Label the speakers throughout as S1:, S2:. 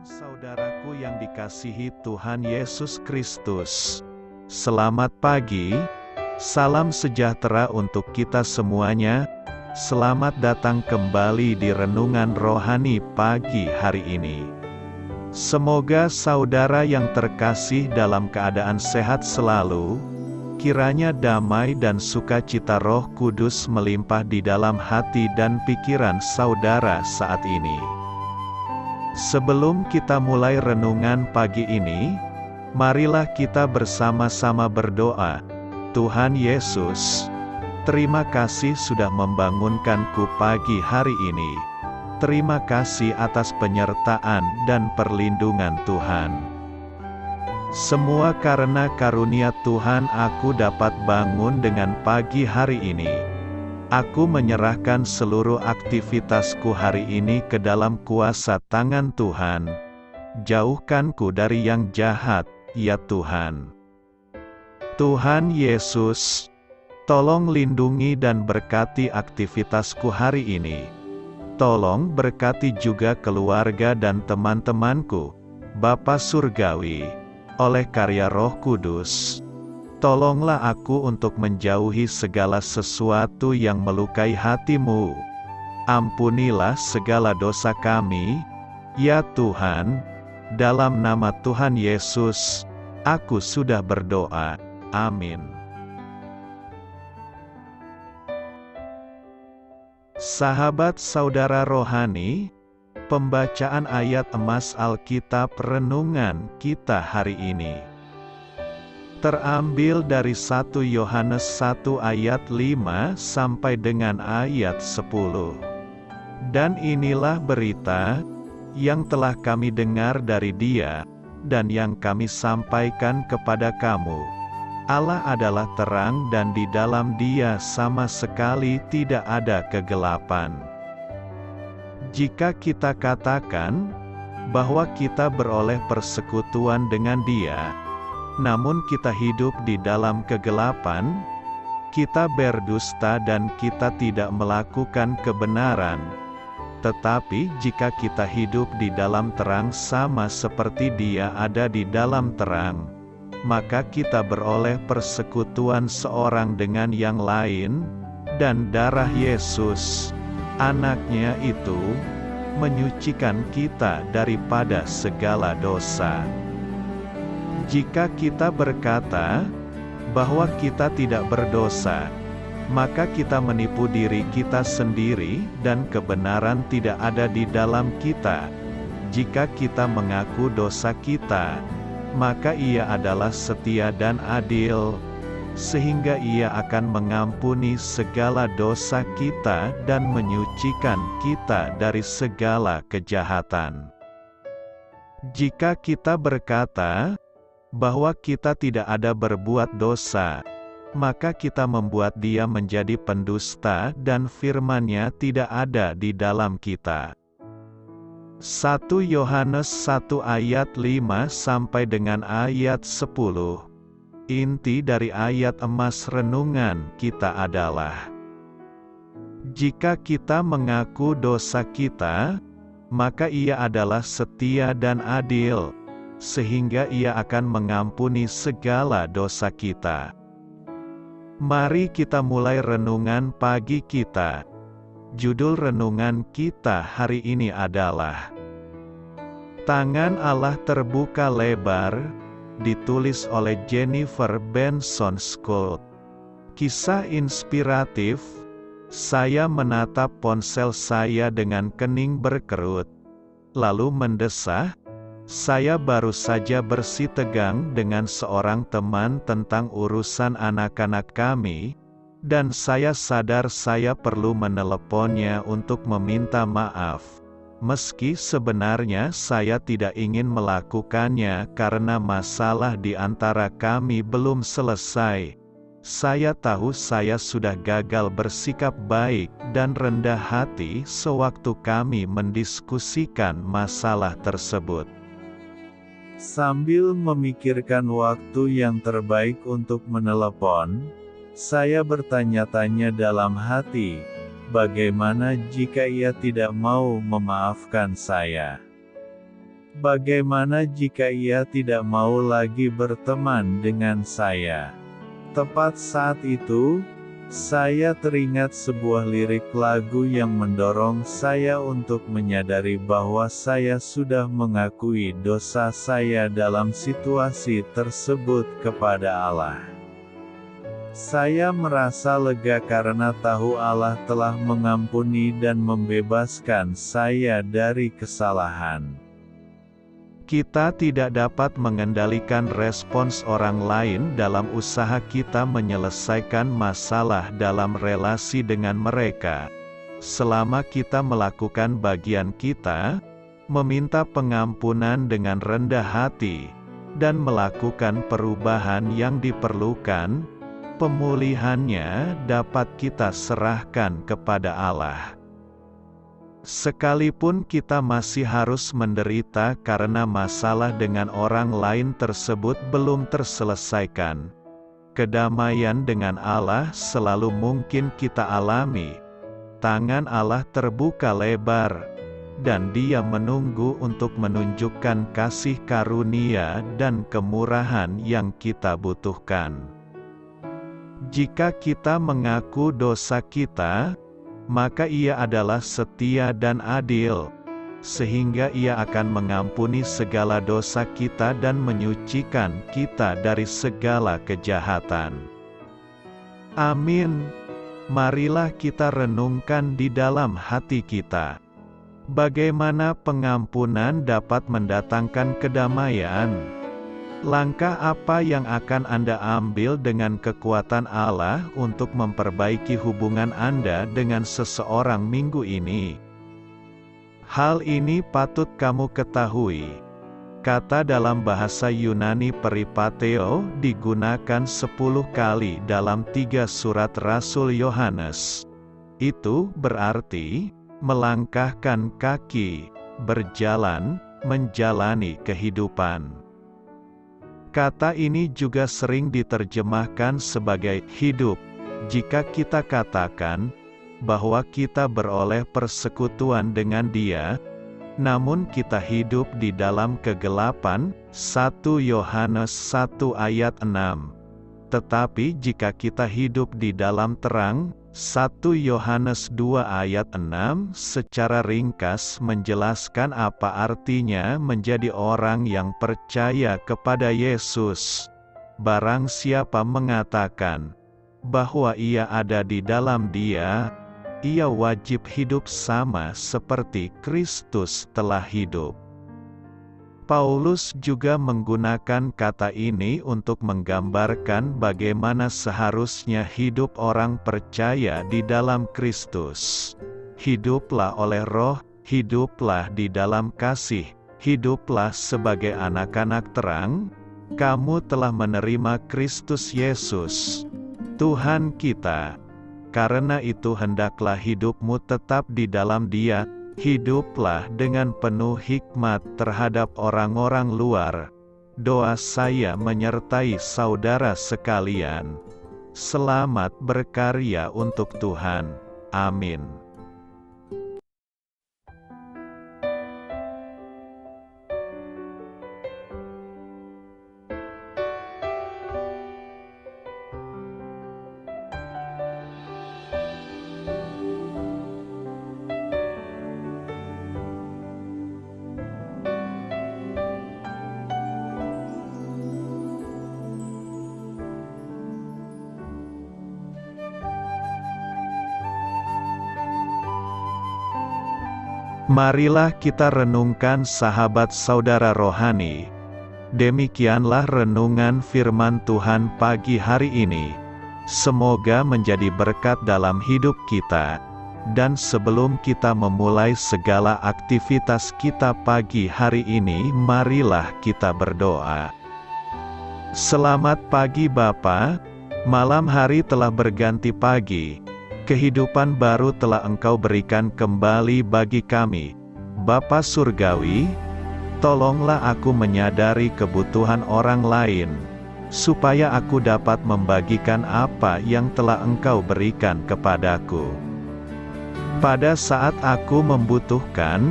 S1: saudaraku yang dikasihi Tuhan Yesus Kristus. Selamat pagi, salam sejahtera untuk kita semuanya. Selamat datang kembali di Renungan Rohani pagi hari ini. Semoga saudara yang terkasih dalam keadaan sehat selalu. Kiranya damai dan sukacita Roh Kudus melimpah di dalam hati dan pikiran saudara saat ini. Sebelum kita mulai renungan pagi ini, marilah kita bersama-sama berdoa. Tuhan Yesus, terima kasih sudah membangunkanku pagi hari ini. Terima kasih atas penyertaan dan perlindungan Tuhan. Semua karena karunia Tuhan aku dapat bangun dengan pagi hari ini. Aku menyerahkan seluruh aktivitasku hari ini ke dalam kuasa tangan Tuhan. Jauhkanku dari yang jahat, ya Tuhan. Tuhan Yesus, tolong lindungi dan berkati aktivitasku hari ini. Tolong berkati juga keluarga dan teman-temanku, Bapa Surgawi, oleh karya Roh Kudus. Tolonglah aku untuk menjauhi segala sesuatu yang melukai hati-Mu. Ampunilah segala dosa kami, ya Tuhan. Dalam nama Tuhan Yesus, aku sudah berdoa. Amin. Sahabat saudara rohani, pembacaan ayat emas Alkitab renungan kita hari ini terambil dari 1 Yohanes 1 ayat 5 sampai dengan ayat 10. Dan inilah berita yang telah kami dengar dari Dia, dan yang kami sampaikan kepada kamu. Allah adalah terang dan di dalam Dia sama sekali tidak ada kegelapan. Jika kita katakan bahwa kita beroleh persekutuan dengan Dia, namun kita hidup di dalam kegelapan, kita berdusta dan kita tidak melakukan kebenaran. Tetapi jika kita hidup di dalam terang sama seperti Dia ada di dalam terang, maka kita beroleh persekutuan seorang dengan yang lain, dan darah Yesus, Anak-Nya itu, menyucikan kita daripada segala dosa. Jika kita berkata bahwa kita tidak berdosa, maka kita menipu diri kita sendiri dan kebenaran tidak ada di dalam kita. Jika kita mengaku dosa kita, maka Ia adalah setia dan adil, sehingga Ia akan mengampuni segala dosa kita dan menyucikan kita dari segala kejahatan. Jika kita berkata bahwa kita tidak ada berbuat dosa, maka kita membuat Dia menjadi pendusta dan firman-Nya tidak ada di dalam kita. 1 Yohanes 1 ayat 5 sampai dengan ayat 10. Inti dari ayat emas renungan kita adalah: jika kita mengaku dosa kita, maka Ia adalah setia dan adil, sehingga Ia akan mengampuni segala dosa kita. Mari kita mulai renungan pagi kita. Judul renungan kita hari ini adalah Tangan Allah Terbuka Lebar, ditulis oleh Jennifer Benson Scott. Kisah inspiratif. Saya menatap ponsel saya dengan kening berkerut, lalu mendesah. Saya baru saja bersitegang dengan seorang teman tentang urusan anak-anak kami, dan saya sadar saya perlu meneleponnya untuk meminta maaf. Meski sebenarnya saya tidak ingin melakukannya karena masalah di antara kami belum selesai. Saya tahu saya sudah gagal bersikap baik dan rendah hati sewaktu kami mendiskusikan masalah tersebut. Sambil memikirkan waktu yang terbaik untuk menelepon, saya bertanya-tanya dalam hati, bagaimana jika ia tidak mau memaafkan saya?
S2: Bagaimana jika ia tidak mau lagi berteman dengan saya? Tepat saat itu, saya teringat sebuah lirik lagu yang mendorong saya untuk menyadari bahwa saya sudah mengakui dosa saya dalam situasi tersebut kepada Allah. Saya merasa lega karena tahu Allah telah mengampuni dan membebaskan saya dari kesalahan.
S1: Kita tidak dapat mengendalikan respons orang lain dalam usaha kita menyelesaikan masalah dalam relasi dengan mereka. Selama kita melakukan bagian kita, meminta pengampunan dengan rendah hati, dan melakukan perubahan yang diperlukan, pemulihannya dapat kita serahkan kepada Allah. Sekalipun kita masih harus menderita karena masalah dengan orang lain tersebut belum terselesaikan, kedamaian dengan Allah selalu mungkin kita alami. Tangan Allah terbuka lebar, dan Dia menunggu untuk menunjukkan kasih karunia dan kemurahan yang kita butuhkan. Jika kita mengaku dosa kita, maka Ia adalah setia dan adil, sehingga Ia akan mengampuni segala dosa kita dan menyucikan kita dari segala kejahatan. Amin. Marilah kita renungkan di dalam hati kita. Bagaimana pengampunan dapat mendatangkan kedamaian? Langkah apa yang akan Anda ambil dengan kekuatan Allah untuk memperbaiki hubungan Anda dengan seseorang minggu ini? Hal ini patut kamu ketahui. Kata dalam bahasa Yunani peripateo digunakan 10 kali dalam 3 surat Rasul Yohanes. Itu berarti melangkahkan kaki, berjalan, menjalani kehidupan. Kata ini juga sering diterjemahkan sebagai hidup, jika kita katakan bahwa kita beroleh persekutuan dengan Dia, namun kita hidup di dalam kegelapan, 1 Yohanes 1 ayat 6. Tetapi jika kita hidup di dalam terang, 1 Yohanes 2 ayat 6 secara ringkas menjelaskan apa artinya menjadi orang yang percaya kepada Yesus. Barang siapa mengatakan bahwa ia ada di dalam Dia, ia wajib hidup sama seperti Kristus telah hidup. Paulus juga menggunakan kata ini untuk menggambarkan bagaimana seharusnya hidup orang percaya di dalam Kristus. Hiduplah oleh Roh, hiduplah di dalam kasih, hiduplah sebagai anak-anak terang. Kamu telah menerima Kristus Yesus, Tuhan kita. Karena itu hendaklah hidupmu tetap di dalam Dia. Hiduplah dengan penuh hikmat terhadap orang-orang luar. Doa saya menyertai saudara sekalian. Selamat berkarya untuk Tuhan. Amin. Marilah kita renungkan sahabat saudara rohani. Demikianlah renungan firman Tuhan pagi hari ini. Semoga menjadi berkat dalam hidup kita. Dan sebelum kita memulai segala aktivitas kita pagi hari ini, marilah kita berdoa. Selamat pagi Bapa, malam hari telah berganti pagi. Kehidupan baru telah Engkau berikan kembali bagi kami. Bapa Surgawi, tolonglah aku menyadari kebutuhan orang lain, supaya aku dapat membagikan apa yang telah Engkau berikan kepadaku. Pada saat aku membutuhkan,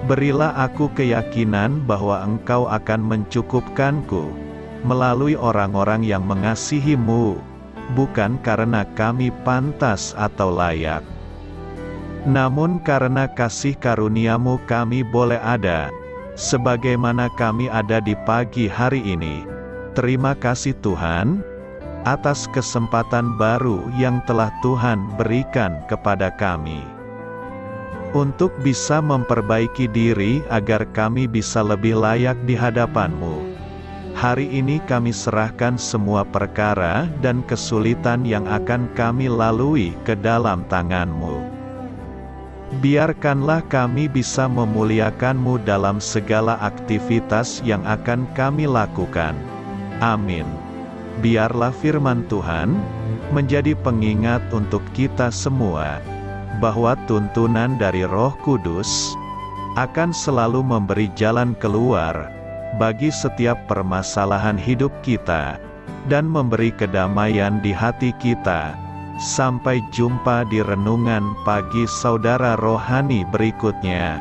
S1: Berilah aku keyakinan bahwa Engkau akan mencukupkanku, melalui orang-orang yang mengasihi-Mu, bukan karena kami pantas atau layak, namun karena kasih karunia-Mu kami boleh ada, sebagaimana kami ada di pagi hari ini. Terima kasih Tuhan, atas kesempatan baru yang telah Tuhan berikan kepada kami, untuk bisa memperbaiki diri agar kami bisa lebih layak di hadapan-Mu. Hari ini kami serahkan semua perkara dan kesulitan yang akan kami lalui ke dalam tangan-Mu. Biarkanlah kami bisa memuliakan-Mu dalam segala aktivitas yang akan kami lakukan. Amin. Biarlah firman Tuhan menjadi pengingat untuk kita semua, bahwa tuntunan dari Roh Kudus akan selalu memberi jalan keluar bagi setiap permasalahan hidup kita, dan memberi kedamaian di hati kita. Sampai jumpa di renungan pagi saudara rohani berikutnya.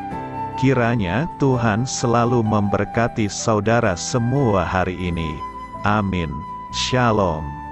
S1: Kiranya Tuhan selalu memberkati saudara semua hari ini. Amin. Shalom.